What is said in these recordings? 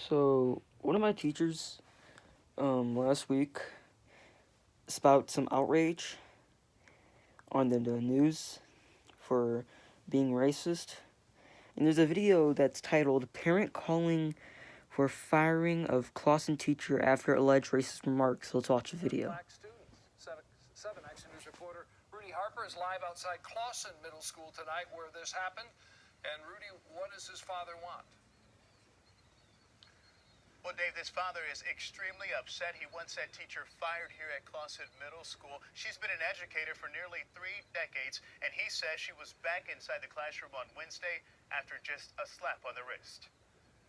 So one of my teachers last week spout some outrage on the news for being racist. And there's a video that's titled Parent Calling for Firing of Clawson Teacher After Alleged Racist Remarks. Let's watch the video. Black students. Seven Action News reporter Rudy Harper is live outside Clawson Middle School tonight where this happened. And Rudy, what does his father want? Well, Dave, this father is extremely upset. He wants that teacher fired here at Clawson Middle School. She's been an educator for nearly 3 decades, and he says she was back inside the classroom on Wednesday after just a slap on the wrist.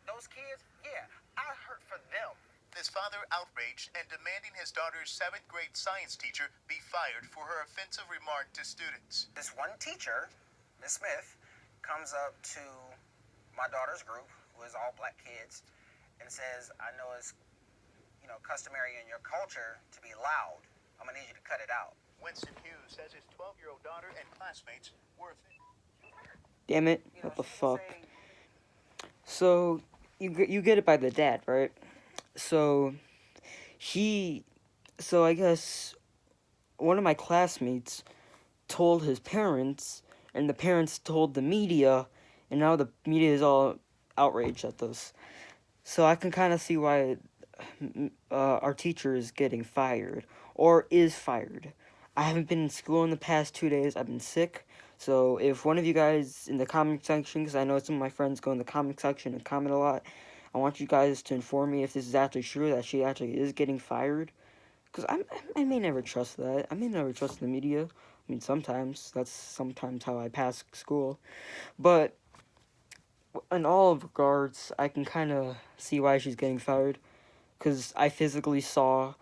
Those kids, yeah, I hurt for them. This father outraged and demanding his daughter's 7th grade science teacher be fired for her offensive remark to students. This one teacher, Miss Smith, comes up to my daughter's group, who is all black kids, and says, I know it's, customary in your culture to be loud. I'm going to need you to cut it out. Winston Hughes says his 12-year-old daughter and classmates were offended. Damn it! What the fuck? So you get it by the dad, right? So I guess one of my classmates told his parents, and the parents told the media, and now the media is all outraged at this. So I can kind of see why our teacher is getting fired, or is fired. I haven't been in school in the past 2 days. I've been sick. So if one of you guys in the comment section, because I know some of my friends go in the comment section and comment a lot, I want you guys to inform me if this is actually true, that she actually is getting fired. Because I may never trust that. I may never trust the media. I mean, sometimes. That's sometimes how I pass school. But in all regards, I can kind of see why she's getting fired. Because I physically saw,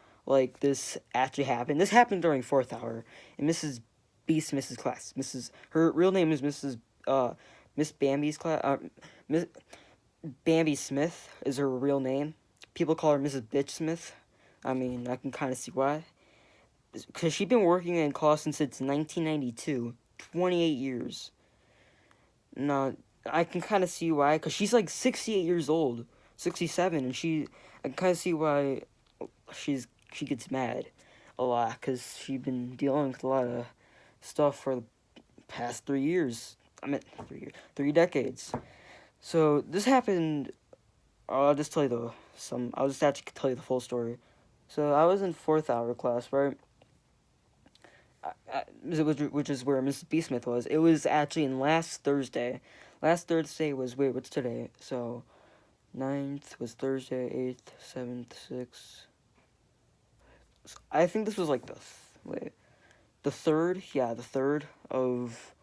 this actually happen. This happened during 4th hour in Mrs. B. Smith's class. Her real name is Miss Bambi's class. Miss Bambi Smith is her real name. People call her Mrs. Bitch Smith. I mean, I can kind of see why. Because she's been working in Clawson since 1992. 28 years. No, I can kind of see why. Because she's 68 years old. 67. And I can kind of see why she gets mad a lot. Because she's been dealing with a lot of stuff for the past 3 years. 3 decades. So, this happened. I'll just tell you I'll just actually tell you the full story. So I was in 4th hour class, right? Which is where Mrs. B. Smith was. It was actually in last Thursday. Last Thursday was, what's today? So, 9th was Thursday, 8th, 7th, 6th. I think this was the 3rd? Yeah, the 3rd of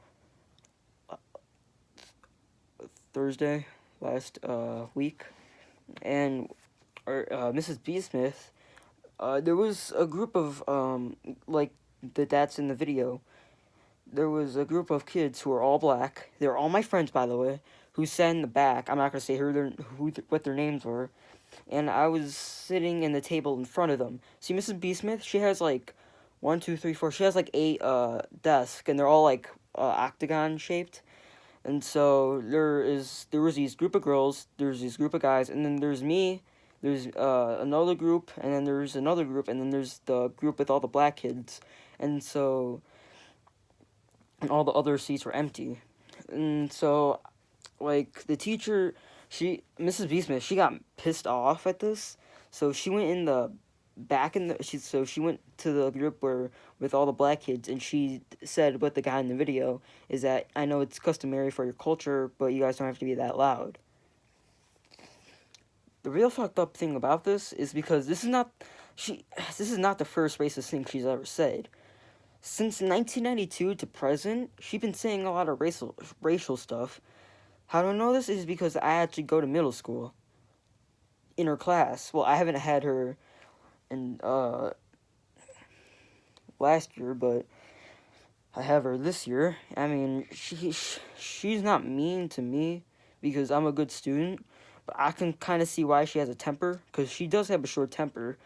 Thursday last week. And Mrs. B. Smith, there was a group of, that's in the video. There was a group of kids who were all black. They were all my friends, by the way, who sat in the back. I'm not going to say what their names were. And I was sitting in the table in front of them. See, Mrs. B. Smith, she has, 1, 2, 3, 4. She has, 8 desks, and they're all, octagon shaped. And so there was these group of girls, there's these group of guys, and then there's me, there's another group, and then there's another group, and then there's the group with all the black kids. And so, and all the other seats were empty. And so, the teacher, Mrs. B. Smith, she got pissed off at this. So she went in the back she went to the group with all the black kids, and she said what the guy in the video is that, I know it's customary for your culture, but you guys don't have to be that loud. The real fucked up thing about this is because this is not the first racist thing she's ever said. Since 1992 to present, she's been saying a lot of racial stuff. How do I know this? Is because I actually go to middle school. In her class. Well, I haven't had her in last year, but I have her this year. I mean, she's not mean to me because I'm a good student, but I can kind of see why she has a temper, because she does have a short temper,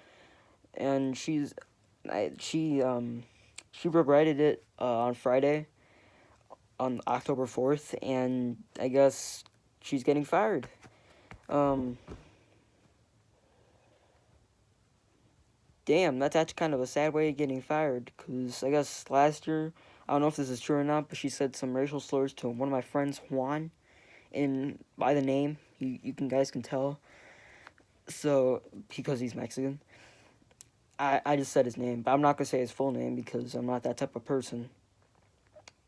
and she regretted it on Friday, on October 4th, and I guess she's getting fired. damn, that's actually kind of a sad way of getting fired. Because I guess last year, I don't know if this is true or not, but she said some racial slurs to one of my friends, Juan, and by the name, you guys can tell. So, because he's Mexican. I just said his name, but I'm not going to say his full name because I'm not that type of person.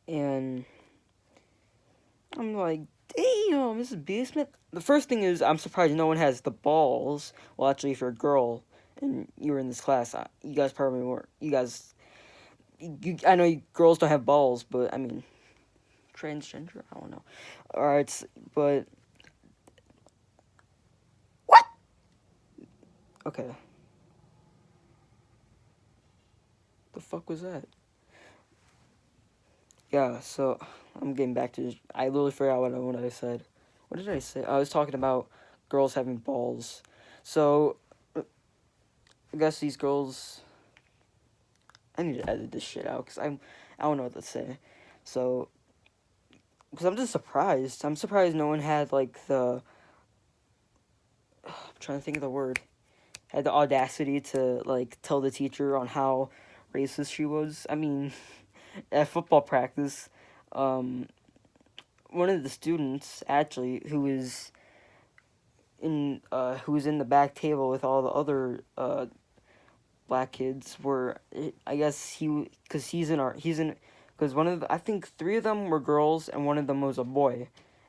And I'm like, damn, Mrs. B. Smith. The first thing is, I'm surprised no one has the balls. Well, actually, if you're a girl and you were in this class, you guys probably weren't. You guys, I know girls don't have balls, but I mean, transgender? I don't know. Alright, but. What? Okay. The fuck was that? Yeah, so I'm getting back to. I literally forgot what I said. What did I say? I was talking about girls having balls. So I guess these girls. I need to edit this shit out because I don't know what to say. So because I'm just surprised. I'm surprised no one had like the. I'm trying to think of the word. Had the audacity to like tell the teacher on how racist she was. I mean, at football practice, one of the students actually who was in the back table with all the other black kids were, I guess because one of the, I think 3 of them were girls and one of them was a boy,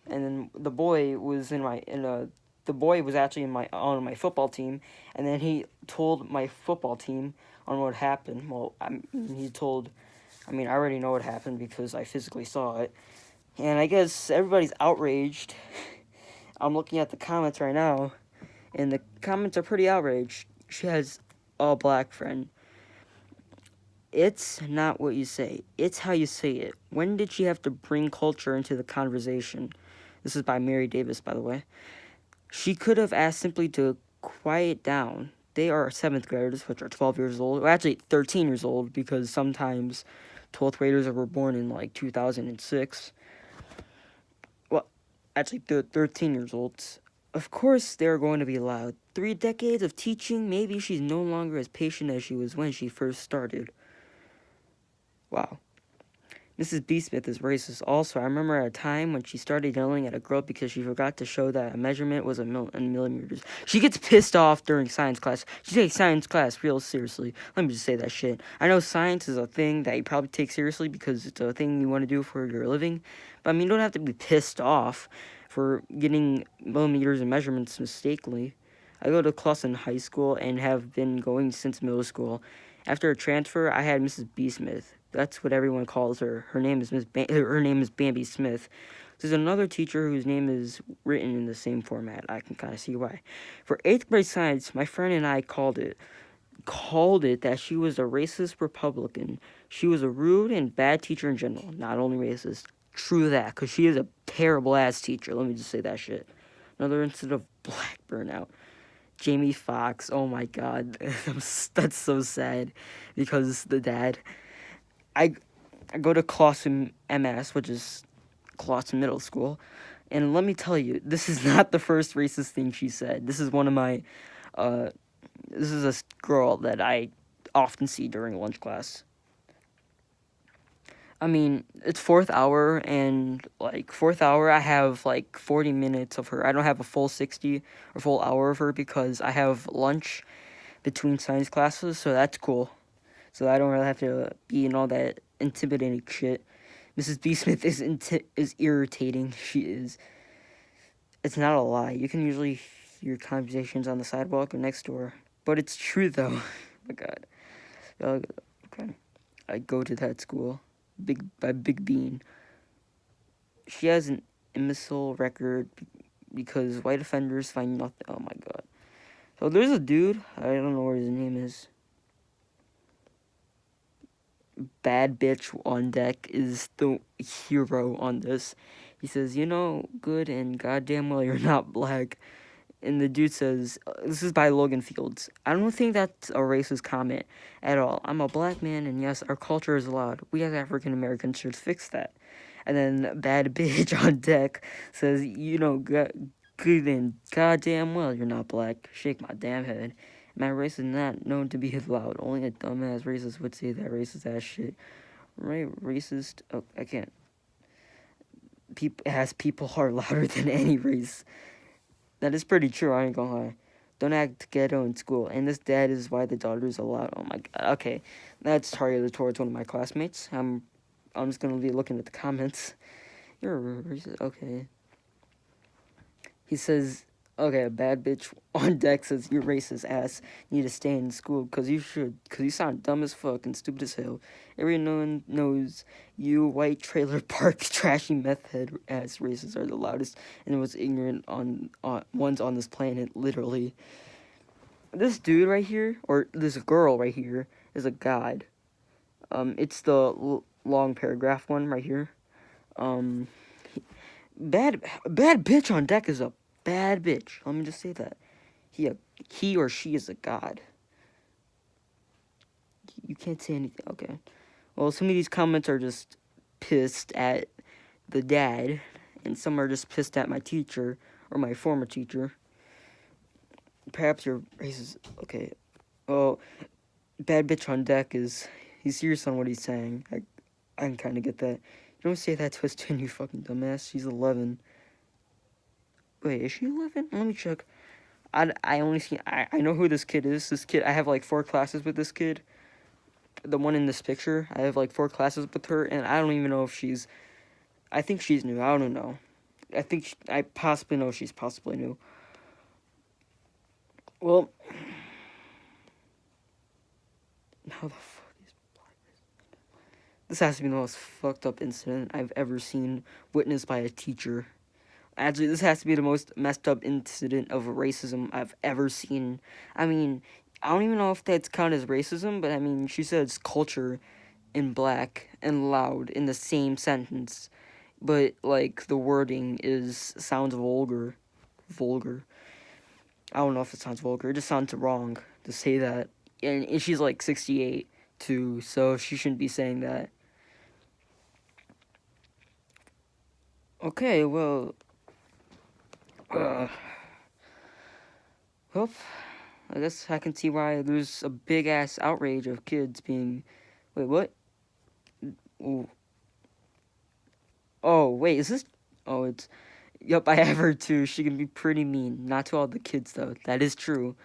and then the boy was the boy was actually on my football team, and then he told my football team on what happened. Well, I already know what happened because I physically saw it, and I guess everybody's outraged. I'm looking at the comments right now, and the comments are pretty outraged. She has a black friend. It's not what you say, it's how you say it. When did she have to bring culture into the conversation? This is by Mary Davis, by the way. She could have asked simply to quiet down. They are 7th graders, which are 12 years old. Or actually, 13 years old, because sometimes 12th graders were born in, like, 2006. Well, actually, 13 years old. Of course, they're going to be loud. 3 decades of teaching, maybe she's no longer as patient as she was when she first started. Wow. Mrs. B. Smith is racist. Also, I remember at a time when she started yelling at a girl because she forgot to show that a measurement was in millimeters. She gets pissed off during science class. She takes science class real seriously. Let me just say that shit. I know science is a thing that you probably take seriously because it's a thing you want to do for your living. But, I mean, you don't have to be pissed off for getting millimeters and measurements mistakenly. I go to Clawson High School and have been going since middle school. After a transfer, I had Mrs. B. Smith. That's what everyone calls her. Her name is her name is Bambi Smith. There's another teacher whose name is written in the same format. I can kind of see why. For 8th grade science, my friend and I called it that she was a racist Republican. She was a rude and bad teacher in general, not only racist. True that, because she is a terrible ass teacher. Let me just say that shit. Another incident of black burnout. Jamie Foxx, oh my god, that's so sad, because the dad. I go to Clawson MS, which is Clawson Middle School, and let me tell you, this is not the first racist thing she said. This is one of my, this is a girl that I often see during lunch class. I mean, it's 4th hour, and, 4th hour, I have, 40 minutes of her. I don't have a full 60 or full hour of her because I have lunch between science classes, so that's cool. So I don't really have to be in all that intimidating shit. Mrs. B. Smith is irritating. She is. It's not a lie. You can usually hear conversations on the sidewalk or next door. But it's true, though. Oh, my God. Okay. I go to that school. Big Bean. She has an imbecile record because white offenders find nothing. Oh, my God. So there's a dude. I don't know what his name is. Bad bitch on deck is the hero on this. He says, good and goddamn well you're not black. And the dude says, this is by Logan Fields. I don't think that's a racist comment at all. I'm a black man, and yes, our culture is loud. We as African Americans should fix that. And then bad bitch on deck says, good and goddamn well you're not black. Shake my damn head. My race is not known to be loud. Only a dumbass racist would say that racist ass shit. Right? Racist. Oh, I can't. People are louder than any race. That is pretty true, I ain't gonna lie. Don't act ghetto in school. And this dad is why the daughters are loud. Oh my god. Okay. That's targeted towards one of my classmates. I'm just gonna be looking at the comments. You're a racist. Okay. He says, okay, a bad bitch on deck says, you're racist ass. You need to stay in school, cause you should. Cause you sound dumb as fuck and stupid as hell. Everyone knows you white trailer park trashy meth head ass racists are the loudest and the most ignorant ones on this planet, literally. This dude right here, or this girl right here, is a god. It's the long paragraph one right here. Bad bitch on deck is a bad bitch. Let me just say that. He or she is a god. You can't say anything. Okay. Well, some of these comments are just pissed at the dad, and some are just pissed at my teacher, or my former teacher. Perhaps you're racist. Okay. Well, bad bitch on deck he's serious on what he's saying. I can kind of get that. You don't say that to his 10, you fucking dumbass. She's 11. Wait, is she 11? Let me check. I know who this kid is. This kid, I have like 4 classes with this kid. The one in this picture, I have like 4 classes with her, and I don't even know if I think she's new. I don't know. I possibly know she's possibly new. Well, how the fuck is this has to be the most fucked up incident I've ever seen witnessed by a teacher. Actually, this has to be the most messed up incident of racism I've ever seen. I mean, I don't even know if that's counted as racism, but I mean, she says culture in black and loud in the same sentence, but like the wording sounds vulgar. I don't know if it sounds vulgar. It just sounds wrong to say that. And she's like 68 too, so she shouldn't be saying that. Okay, well, well, I guess I can see why there's a big ass outrage of kids being. Wait, what? Ooh. Oh, wait, is this? Oh, it's. Yup, I have her too. She can be pretty mean. Not to all the kids, though. That is true.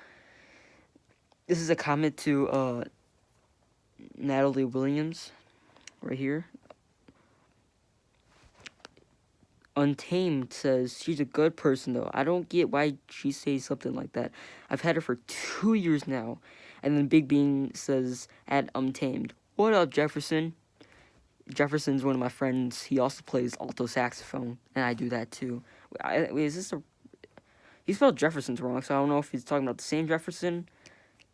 This is a comment to, Natalie Williams. Right here. Untamed says, she's a good person, though. I don't get why she says something like that. I've had her for 2 years now. And then Big Bean says, at Untamed, what up, Jefferson? Jefferson's one of my friends. He also plays alto saxophone, and I do that too. Wait, is this he spelled Jefferson's wrong, so I don't know if he's talking about the same Jefferson.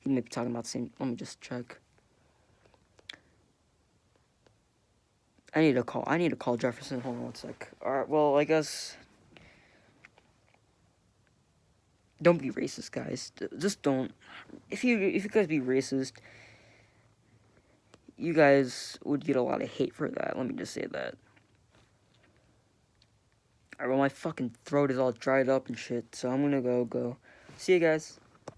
He may be talking about the same. Let me just check. I need to call Jefferson. Hold on one sec. Alright, well, I guess. Don't be racist, guys. Just don't. If you guys be racist, you guys would get a lot of hate for that. Let me just say that. Alright, well, my fucking throat is all dried up and shit, so I'm gonna go. See you guys.